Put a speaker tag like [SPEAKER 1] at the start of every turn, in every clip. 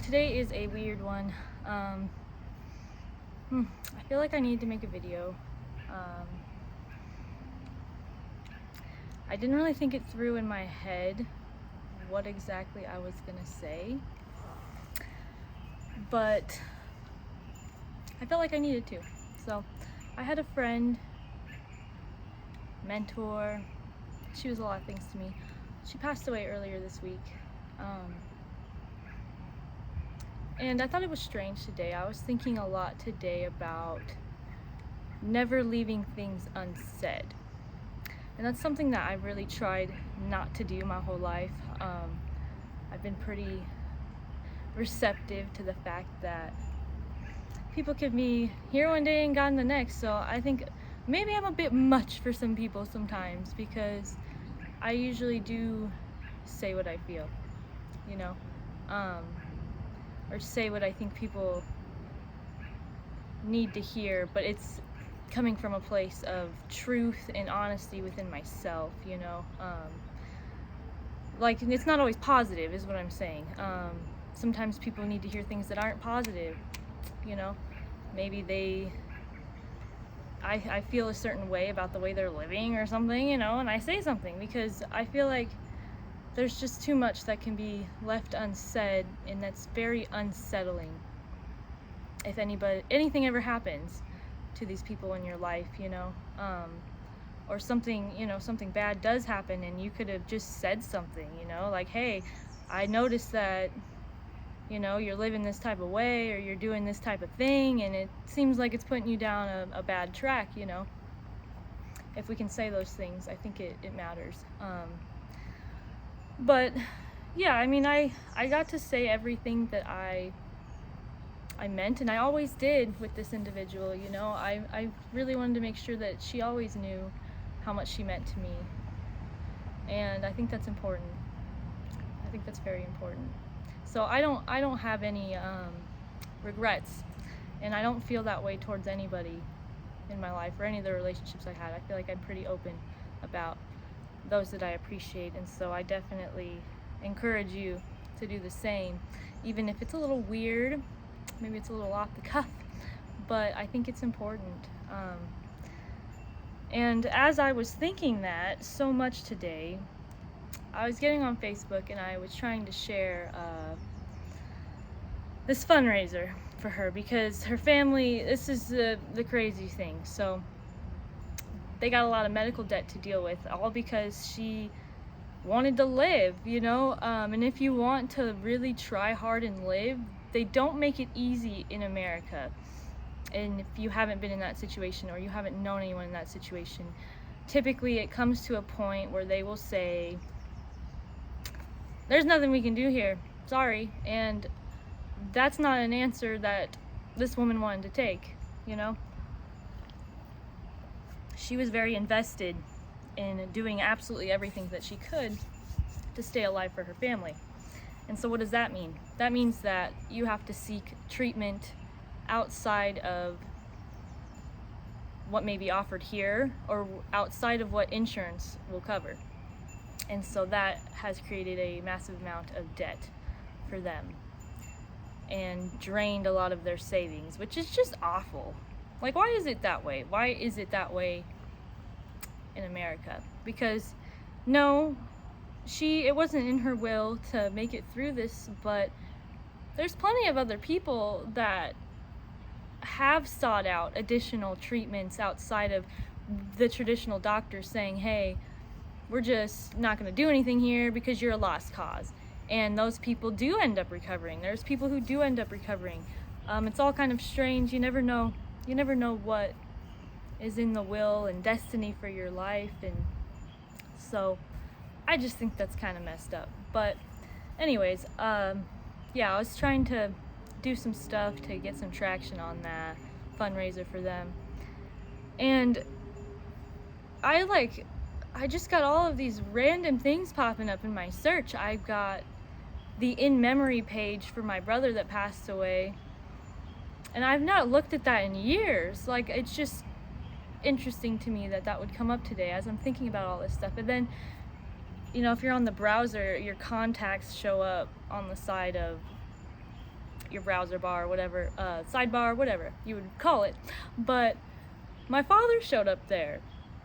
[SPEAKER 1] Today is a weird one. I feel like I need to make a video. I didn't really think it through in my head what exactly I was gonna say, but I felt like I needed to. So I had a friend, mentor. She was a lot of things to me. She passed away earlier this week. And I thought it was strange today. I was thinking a lot today about never leaving things unsaid. And that's something that I've really tried not to do my whole life. I've been pretty receptive to the fact that people can be here one day and gone the next. So I think maybe I'm a bit much for some people sometimes, because I usually do say what I feel, you know, or say what I think people need to hear, but it's coming from a place of truth and honesty within myself, you know. Like, it's not always positive is what I'm saying. Sometimes people need to hear things that aren't positive, you know. Maybe I feel a certain way about the way they're living or something, you know, and I say something because I feel like there's just too much that can be left unsaid, and that's very unsettling if anything ever happens to these people in your life, you know, or something, you know, something bad does happen and you could have just said something, you know, like, hey, I noticed that, you know, you're living this type of way, or you're doing this type of thing, and it seems like it's putting you down a bad track, you know. If we can say those things, I think it matters. But yeah, I mean, I got to say everything that I meant, and I always did with this individual, you know. I really wanted to make sure that she always knew how much she meant to me, and I think that's important. I think that's very important. So I don't have any regrets, and I don't feel that way towards anybody in my life or any of the relationships I had. I feel like I'm pretty open about those that I appreciate, and so I definitely encourage you to do the same, even if it's a little weird, maybe it's a little off the cuff, but I think it's important. And as I was thinking that so much today, I was getting on Facebook and I was trying to share this fundraiser for her, because her family, this is the crazy thing. So they got a lot of medical debt to deal with, all because she wanted to live, you know. And if you want to really try hard and live, they don't make it easy in America. And if you haven't been in that situation, or you haven't known anyone in that situation, typically it comes to a point where they will say, there's nothing we can do here, sorry. And that's not an answer that this woman wanted to take, you know. She was very invested in doing absolutely everything that she could to stay alive for her family. And so what does that mean? That means that you have to seek treatment outside of what may be offered here, or outside of what insurance will cover. And so that has created a massive amount of debt for them and drained a lot of their savings, which is just awful. Like, why is it that way? Why is it that way in America? Because no, it wasn't in her will to make it through this, but there's plenty of other people that have sought out additional treatments outside of the traditional doctors saying, hey, we're just not going to do anything here because you're a lost cause. And those people do end up recovering. There's people who do end up recovering. It's all kind of strange. You never know what is in the will and destiny for your life. And so I just think that's kind of messed up. But anyways, yeah, I was trying to do some stuff to get some traction on that fundraiser for them. And I just got all of these random things popping up in my search. I got the in memory page for my brother that passed away, and I've not looked at that in years. Like, it's just interesting to me that would come up today as I'm thinking about all this stuff. And then, you know, if you're on the browser, your contacts show up on the side of your browser bar, whatever, sidebar, whatever you would call it. But my father showed up there.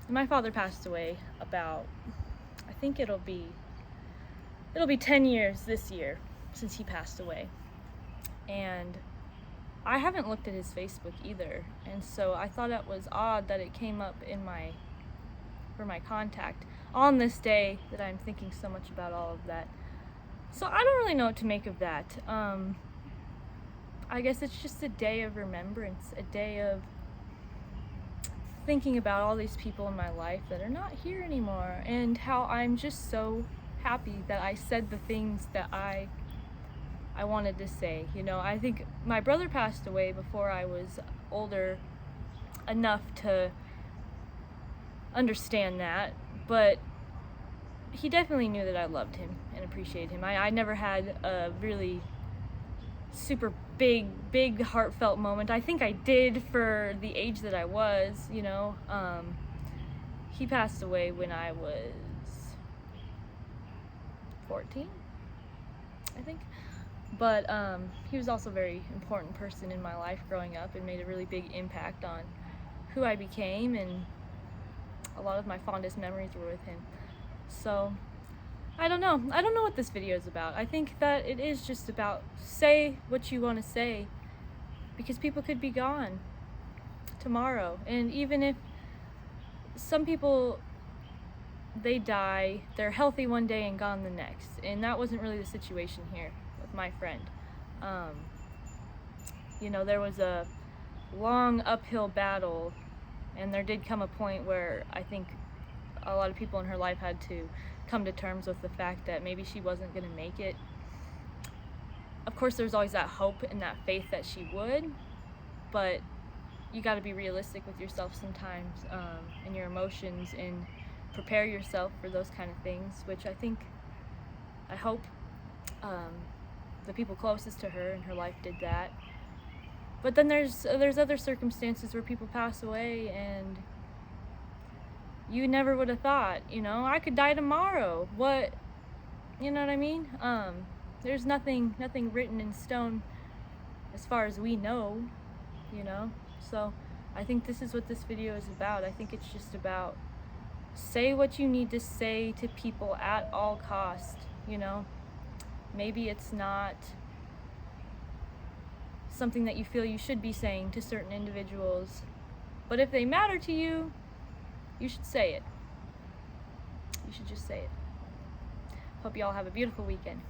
[SPEAKER 1] My father passed away about, I think it'll be 10 years this year since he passed away. And I haven't looked at his Facebook either. And so I thought it was odd that it came up in for my contact on this day that I'm thinking so much about all of that. So I don't really know what to make of that. I guess it's just a day of remembrance, a day of thinking about all these people in my life that are not here anymore, and how I'm just so happy that I said the things that I wanted to say. You know, I think my brother passed away before I was older enough to understand that, but he definitely knew that I loved him and appreciated him. I never had a really super big heartfelt moment. I think I did for the age that I was, you know. He passed away when I was 14, I think. But he was also a very important person in my life growing up and made a really big impact on who I became, and a lot of my fondest memories were with him. So I don't know what this video is about. I think that it is just about say what you want to say, because people could be gone tomorrow. And even if some people, they die, they're healthy one day and gone the next. And that wasn't really the situation here with my friend. You know, there was a long uphill battle, and there did come a point where I think a lot of people in her life had to come to terms with the fact that maybe she wasn't going to make it. Of course, there's always that hope and that faith that she would, but you got to be realistic with yourself sometimes, and your emotions, and prepare yourself for those kind of things, which I hope the people closest to her in her life did that. But then there's other circumstances where people pass away and you never would have thought, you know, I could die tomorrow. What, you know what I mean? There's nothing written in stone as far as we know, you know? So I think this is what this video is about. I think it's just about say what you need to say to people at all cost, you know? Maybe it's not something that you feel you should be saying to certain individuals, but if they matter to you, you should say it. You should just say it. Hope you all have a beautiful weekend.